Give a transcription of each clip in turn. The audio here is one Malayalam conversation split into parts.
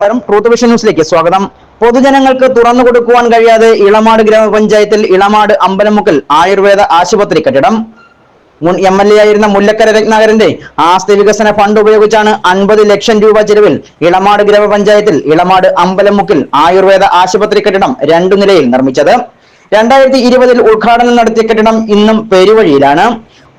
നമസ്കാരം. ട്രൂത്ത് വിഷൻ ന്യൂസിലേക്ക് സ്വാഗതം. പൊതുജനങ്ങൾക്ക് തുറന്നു കൊടുക്കുവാൻ കഴിയാതെ ഇളമാട് ഗ്രാമപഞ്ചായത്തിൽ ഇളമാട് അമ്പലമുക്കിൽ ആയുർവേദ ആശുപത്രി കെട്ടിടം. മുൻ MLA ആയിരുന്ന മുല്ലക്കര രത്നാകരന്റെ ആസ്തി വികസന ഫണ്ട് ഉപയോഗിച്ചാണ് 50 ലക്ഷം രൂപ ചെലവിൽ ഇളമാട് ഗ്രാമപഞ്ചായത്തിൽ ഇളമാട് അമ്പലമുക്കിൽ ആയുർവേദ ആശുപത്രി കെട്ടിടം 2 നിലയിൽ നിർമ്മിച്ചത്. 2020 ഉദ്ഘാടനം നടത്തിയ കെട്ടിടം ഇന്നും പെരുവഴിയിലാണ്.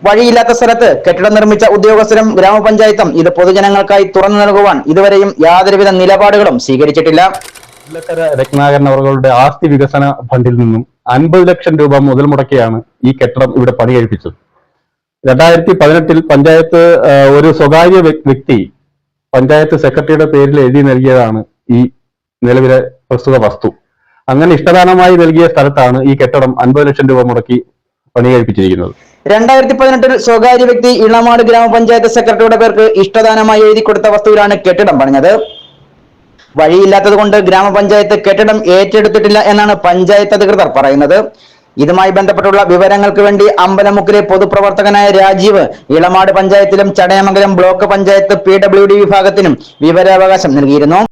വഴിയില്ലാത്ത സ്ഥലത്ത് കെട്ടിടം നിർമ്മിച്ച ഉദ്യോഗസ്ഥരും ഗ്രാമപഞ്ചായത്തും ഇത് പൊതുജനങ്ങൾക്കായി തുറന്നു നൽകുവാൻ ഇതുവരെയും യാതൊരുവിധ നിലപാടുകളും സ്വീകരിച്ചിട്ടില്ല. മുല്ലക്കര രത്നാകരൻ അവരുടെ ആസ്തി വികസന ഫണ്ടിൽ നിന്നും 50 ലക്ഷം രൂപ മുതൽ മുടക്കിയാണ് ഈ കെട്ടിടം ഇവിടെ പണി കഴിപ്പിച്ചത്. 2018 പഞ്ചായത്ത് ഒരു സ്വകാര്യ വ്യക്തി പഞ്ചായത്ത് സെക്രട്ടറിയുടെ പേരിൽ എഴുതി നൽകിയതാണ് ഈ നിലവിലെ പ്രസ്തുത വസ്തു. അങ്ങനെ ഇഷ്ടദാനമായി നൽകിയ സ്ഥലത്താണ് ഈ കെട്ടിടം 50 ലക്ഷം രൂപ മുടക്കി പണി കഴിപ്പിച്ചിരിക്കുന്നത്. 2018 സ്വകാര്യ വ്യക്തി ഇളമാട് ഗ്രാമപഞ്ചായത്ത് സെക്രട്ടറിയുടെ പേർക്ക് ഇഷ്ടദാനമായി എഴുതി കൊടുത്ത വസ്തുവിലാണ് കെട്ടിടം പണിഞ്ഞത്. വഴിയില്ലാത്തത് കൊണ്ട് ഗ്രാമപഞ്ചായത്ത് കെട്ടിടം ഏറ്റെടുത്തിട്ടില്ല എന്നാണ് പഞ്ചായത്ത് അധികൃതർ പറയുന്നത്. ഇതുമായി ബന്ധപ്പെട്ടുള്ള വിവരങ്ങൾക്ക് വേണ്ടി അമ്പലമുക്കിലെ പൊതുപ്രവർത്തകനായ രാജീവ് ഇളമാട് പഞ്ചായത്തിലും ചടയമംഗലം ബ്ലോക്ക് പഞ്ചായത്ത് PWD വിഭാഗത്തിനും വിവരാവകാശം നൽകിയിരുന്നു.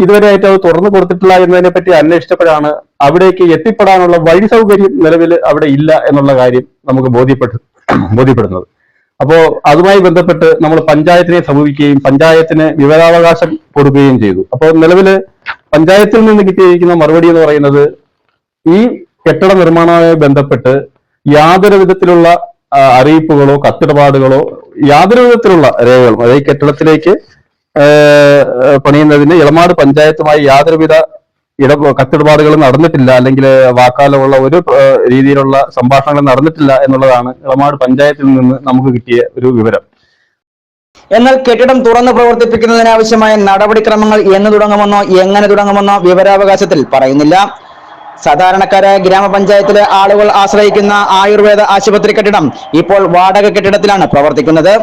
ഇതുവരെയായിട്ട് അത് തുറന്നു കൊടുത്തിട്ടില്ല എന്നതിനെ പറ്റി അന്വേഷിച്ചപ്പോഴാണ് അവിടേക്ക് എത്തിപ്പെടാനുള്ള വഴി സൗകര്യം നിലവിൽ അവിടെ ഇല്ല എന്നുള്ള കാര്യം നമുക്ക് ബോധ്യപ്പെടുന്നത്. അപ്പോ അതുമായി ബന്ധപ്പെട്ട് നമ്മൾ പഞ്ചായത്തിനെ സമീപിക്കുകയും പഞ്ചായത്തിന് വിവരാവകാശം കൊടുക്കുകയും ചെയ്തു. അപ്പോൾ നിലവില് പഞ്ചായത്തിൽ നിന്ന് കിട്ടിയിരിക്കുന്ന മറുപടി എന്ന് പറയുന്നത് ഈ കെട്ടിട നിർമ്മാണവുമായി ബന്ധപ്പെട്ട് യാതൊരു വിധത്തിലുള്ള അറിയിപ്പുകളോ കത്തിടപാടുകളോ യാതൊരു വിധത്തിലുള്ള രേഖകളും അതായത് കെട്ടിടത്തിലേക്ക് പണിയുന്നതിന് ഇളമാട് പഞ്ചായത്തുമായി യാതൊരുവിധ കത്തിടപാടുകളും നടന്നിട്ടില്ല, അല്ലെങ്കിൽ വാക്കാലുള്ള ഒരു രീതിയിലുള്ള സംഭാഷണങ്ങൾ നടന്നിട്ടില്ല എന്നുള്ളതാണ് ഇളമാട് പഞ്ചായത്തിൽ നിന്ന് നമുക്ക് കിട്ടിയ ഒരു വിവരം. എന്നാൽ കെട്ടിടം തുറന്ന് പ്രവർത്തിപ്പിക്കുന്നതിനാവശ്യമായ നടപടിക്രമങ്ങൾ എന്ന് തുടങ്ങുമെന്നോ എങ്ങനെ തുടങ്ങുമെന്നോ വിവരാവകാശത്തിൽ പറയുന്നില്ല. സാധാരണക്കാരായ ഗ്രാമപഞ്ചായത്തിലെ ആളുകൾ ആശ്രയിക്കുന്ന ആയുർവേദ ആശുപത്രി കെട്ടിടം ഇപ്പോൾ വാടക കെട്ടിടത്തിലാണ് പ്രവർത്തിക്കുന്നത്.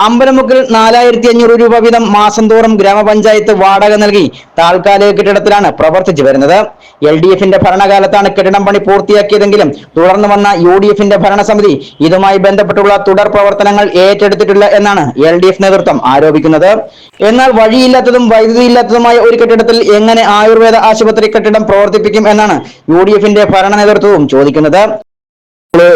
അമ്പലമുക്കിൽ 4500 രൂപ വീതം മാസം തോറും ഗ്രാമപഞ്ചായത്ത് വാടക നൽകി താൽക്കാലിക കെട്ടിടത്തിലാണ് പ്രവർത്തിച്ചു വരുന്നത്. LDF-ന്റെ ഭരണകാലത്താണ് കെട്ടിടം പണി പൂർത്തിയാക്കിയതെങ്കിലും തുടർന്ന് വന്ന UDF-ന്റെ ഭരണസമിതി ഇതുമായി ബന്ധപ്പെട്ടുള്ള തുടർ പ്രവർത്തനങ്ങൾ ഏറ്റെടുത്തിട്ടില്ല എന്നാണ് LDF നേതൃത്വം ആരോപിക്കുന്നത്. എന്നാൽ വഴിയില്ലാത്തതും വൈദ്യുതിയില്ലാത്തതുമായ ഒരു കെട്ടിടത്തിൽ എങ്ങനെ ആയുർവേദ ആശുപത്രി കെട്ടിടം പ്രവർത്തിപ്പിക്കും എന്നാണ് UDF-ന്റെ ഭരണ നേതൃത്വവും ചോദിക്കുന്നത്.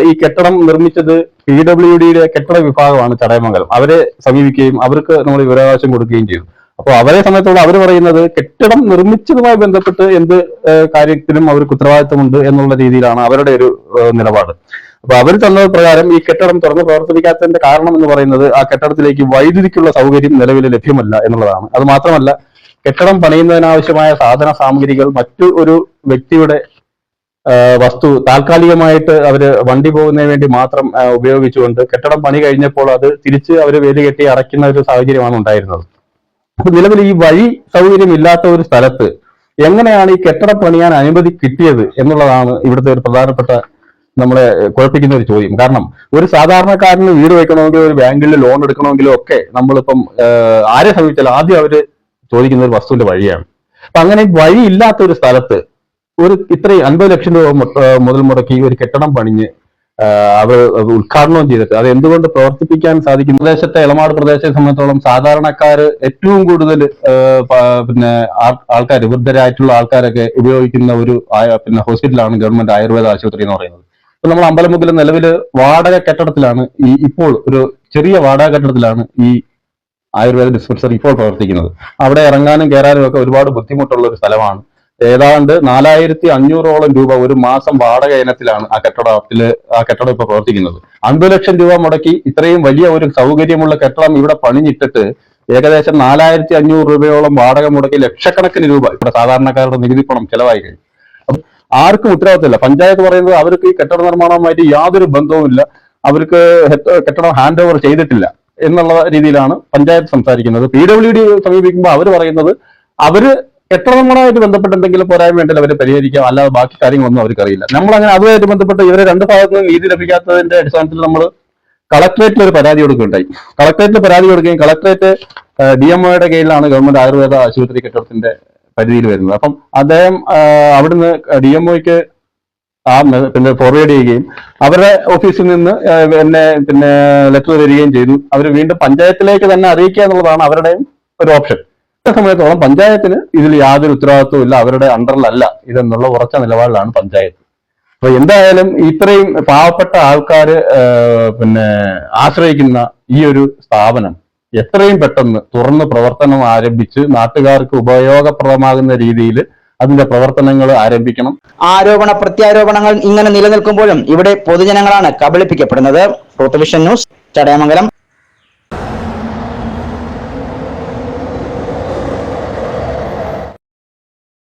ഈ കെട്ടിടം നിർമ്മിച്ചത് PWD-യുടെ കെട്ടിട വിഭാഗമാണ് ചടയമംഗലം. അവരെ സമീപിക്കുകയും അവർക്ക് നമ്മൾ വിവരാവകാശം കൊടുക്കുകയും ചെയ്തു. അപ്പോൾ അവരെ സംബന്ധിച്ചോളം അവർ പറയുന്നത് കെട്ടിടം നിർമ്മിച്ചതുമായി ബന്ധപ്പെട്ട് എന്ത് കാര്യത്തിലും അവർക്ക് ഉത്തരവാദിത്തമുണ്ട് എന്നുള്ള രീതിയിലാണ് അവരുടെ ഒരു നിലപാട്. അപ്പൊ അവർ തന്നത് പ്രകാരം ഈ കെട്ടിടം തുറന്ന് പ്രവർത്തിപ്പിക്കാത്തതിന്റെ കാരണം എന്ന് പറയുന്നത് ആ കെട്ടിടത്തിലേക്ക് വൈദ്യുതിക്കുള്ള സൗകര്യം നിലവിൽ ലഭ്യമല്ല എന്നുള്ളതാണ്. അത് മാത്രമല്ല, കെട്ടിടം പണിയുന്നതിനാവശ്യമായ സാധന സാമഗ്രികൾ മറ്റു ഒരു വ്യക്തിയുടെ വസ്തു താൽക്കാലികമായിട്ട് അവര് വണ്ടി പോകുന്നതിന് വേണ്ടി മാത്രം ഉപയോഗിച്ചുകൊണ്ട് കെട്ടിടം പണി കഴിഞ്ഞപ്പോൾ അത് തിരിച്ച് അവര് വേലി കെട്ടി അടയ്ക്കുന്ന ഒരു സാഹചര്യമാണ് ഉണ്ടായിരുന്നത്. അപ്പൊ നിലവിൽ ഈ വഴി സൗകര്യം ഇല്ലാത്ത ഒരു സ്ഥലത്ത് എങ്ങനെയാണ് ഈ കെട്ടിടം പണിയാൻ അനുമതി കിട്ടിയത് എന്നുള്ളതാണ് ഇവിടുത്തെ ഒരു പ്രധാനപ്പെട്ട നമ്മളെ കുഴപ്പിക്കുന്ന ഒരു ചോദ്യം. കാരണം ഒരു സാധാരണക്കാരന് വീട് വെക്കണമെങ്കിലോ ഒരു ബാങ്കിൽ ലോൺ എടുക്കണമെങ്കിലോ ഒക്കെ നമ്മളിപ്പം ആരെ സമീപിച്ചാലും ആദ്യം അവര് ചോദിക്കുന്ന ഒരു വസ്തുവിന്റെ വഴിയാണ്. അപ്പൊ അങ്ങനെ വഴി ഇല്ലാത്ത ഒരു സ്ഥലത്ത് ഒരു ഇത്രയും 50 ലക്ഷം രൂപ മുതൽ മുടക്കി ഒരു കെട്ടിടം പണിഞ്ഞ് അവർ ഉദ്ഘാടനം ചെയ്തിട്ട് അത് എന്തുകൊണ്ട് പ്രവർത്തിപ്പിക്കാൻ സാധിക്കും? പ്രദേശത്തെ ഇളമാട് പ്രദേശത്തെ സംബന്ധിച്ചോളം സാധാരണക്കാര് ഏറ്റവും കൂടുതൽ ആൾക്കാർ വൃദ്ധരായിട്ടുള്ള ആൾക്കാരൊക്കെ ഉപയോഗിക്കുന്ന ഒരു ഹോസ്പിറ്റലാണ് ഗവൺമെന്റ് ആയുർവേദ ആശുപത്രി എന്ന് പറയുന്നത്. ഇപ്പൊ നമ്മൾ അമ്പലമുക്കിൽ നിലവിൽ വാടക കെട്ടിടത്തിലാണ് ഇപ്പോൾ ഒരു ചെറിയ വാടക കെട്ടിടത്തിലാണ് ഈ ആയുർവേദ ഡിസ്പെൻസറി ഇപ്പോൾ പ്രവർത്തിക്കുന്നത്. അവിടെ ഇറങ്ങാനും കയറാനും ഒക്കെ ഒരുപാട് ബുദ്ധിമുട്ടുള്ള ഒരു സ്ഥലമാണ്. ഏതാണ്ട് 4500-ഓളം രൂപ ഒരു മാസം വാടക ഇനത്തിലാണ് ആ കെട്ടിടം ഇപ്പൊ പ്രവർത്തിക്കുന്നത്. 50 ലക്ഷം രൂപ മുടക്കി ഇത്രയും വലിയ ഒരു സൗകര്യമുള്ള കെട്ടിടം ഇവിടെ പണിഞ്ഞിട്ടിട്ട് ഏകദേശം 4500 രൂപയോളം വാടക മുടക്കി ലക്ഷക്കണക്കിന് രൂപ ഇവിടെ സാധാരണക്കാരുടെ നികുതി പണം ചെലവായി കഴിഞ്ഞു. അപ്പൊ ആർക്കും ഉത്തരവാദിത്തമില്ല. പഞ്ചായത്ത് പറയുന്നത് അവർക്ക് ഈ കെട്ടിട നിർമ്മാണവുമായിട്ട് യാതൊരു ബന്ധവുമില്ല, അവർക്ക് കെട്ടിടം ഹാൻഡ് ഓവർ ചെയ്തിട്ടില്ല എന്നുള്ള രീതിയിലാണ് പഞ്ചായത്ത് സംസാരിക്കുന്നത്. PWD സമീപിക്കുമ്പോൾ അവർ പറയുന്നത് അവര് കെട്ടിട നിർമ്മാണവുമായിട്ട് ബന്ധപ്പെട്ട് എന്തെങ്കിലും പോരായ്മ ഉണ്ടെങ്കിൽ അവരെ പരിഹരിക്കാം, അല്ലാതെ ബാക്കി കാര്യങ്ങളൊന്നും അവർക്കറിയില്ല. നമ്മളങ്ങനെ അതുമായിട്ട് ബന്ധപ്പെട്ട് ഇവരെ രണ്ട് ഭാഗത്തു നിന്ന് നീതി ലഭിക്കാത്തതിന്റെ അടിസ്ഥാനത്തിൽ നമ്മൾ കളക്ടറേറ്റിൽ ഒരു പരാതി കൊടുക്കുകയുണ്ടായി. കളക്ടറേറ്റിൽ പരാതി കൊടുക്കുകയും കളക്ടറേറ്റ് DMOയുടെ കീഴിലാണ് ഗവൺമെന്റ് ആയുർവേദ ആശുപത്രി കെട്ടിടത്തിന്റെ പരിധിയിൽ വരുന്നത്. അപ്പം അദ്ദേഹം അവിടുന്ന് DMOയ്ക്ക് ഫോർവേഡ് ചെയ്യുകയും അവരുടെ ഓഫീസിൽ നിന്ന് ലെറ്റർ വരികയും ചെയ്തു. അവർ വീണ്ടും പഞ്ചായത്തിലേക്ക് തന്നെ അറിയിക്കുക എന്നുള്ളതാണ് അവരുടെയും ഒരു ഓപ്ഷൻ. സമയത്തോളം പഞ്ചായത്തിന് ഇതിൽ യാതൊരു ഉത്തരവാദിത്വവും ഇല്ല, അവരുടെ അണ്ടറിലല്ല ഇതെന്നുള്ള ഉറച്ച നിലപാടിലാണ് പഞ്ചായത്ത്. അപ്പൊ എന്തായാലും ഇത്രയും പാവപ്പെട്ട ആൾക്കാര് ആശ്രയിക്കുന്ന ഈ ഒരു സ്ഥാപനം എത്രയും പെട്ടെന്ന് തുറന്ന് പ്രവർത്തനം ആരംഭിച്ച് നാട്ടുകാർക്ക് ഉപയോഗപ്രദമാകുന്ന രീതിയിൽ അതിന്റെ പ്രവർത്തനങ്ങൾ ആരംഭിക്കണം. ആരോപണ പ്രത്യാരോപണങ്ങൾ ഇങ്ങനെ നിലനിൽക്കുമ്പോഴും ഇവിടെ പൊതുജനങ്ങളാണ് കബളിപ്പിക്കപ്പെടുന്നത്. Ruth Vision News, Chadayamangalam.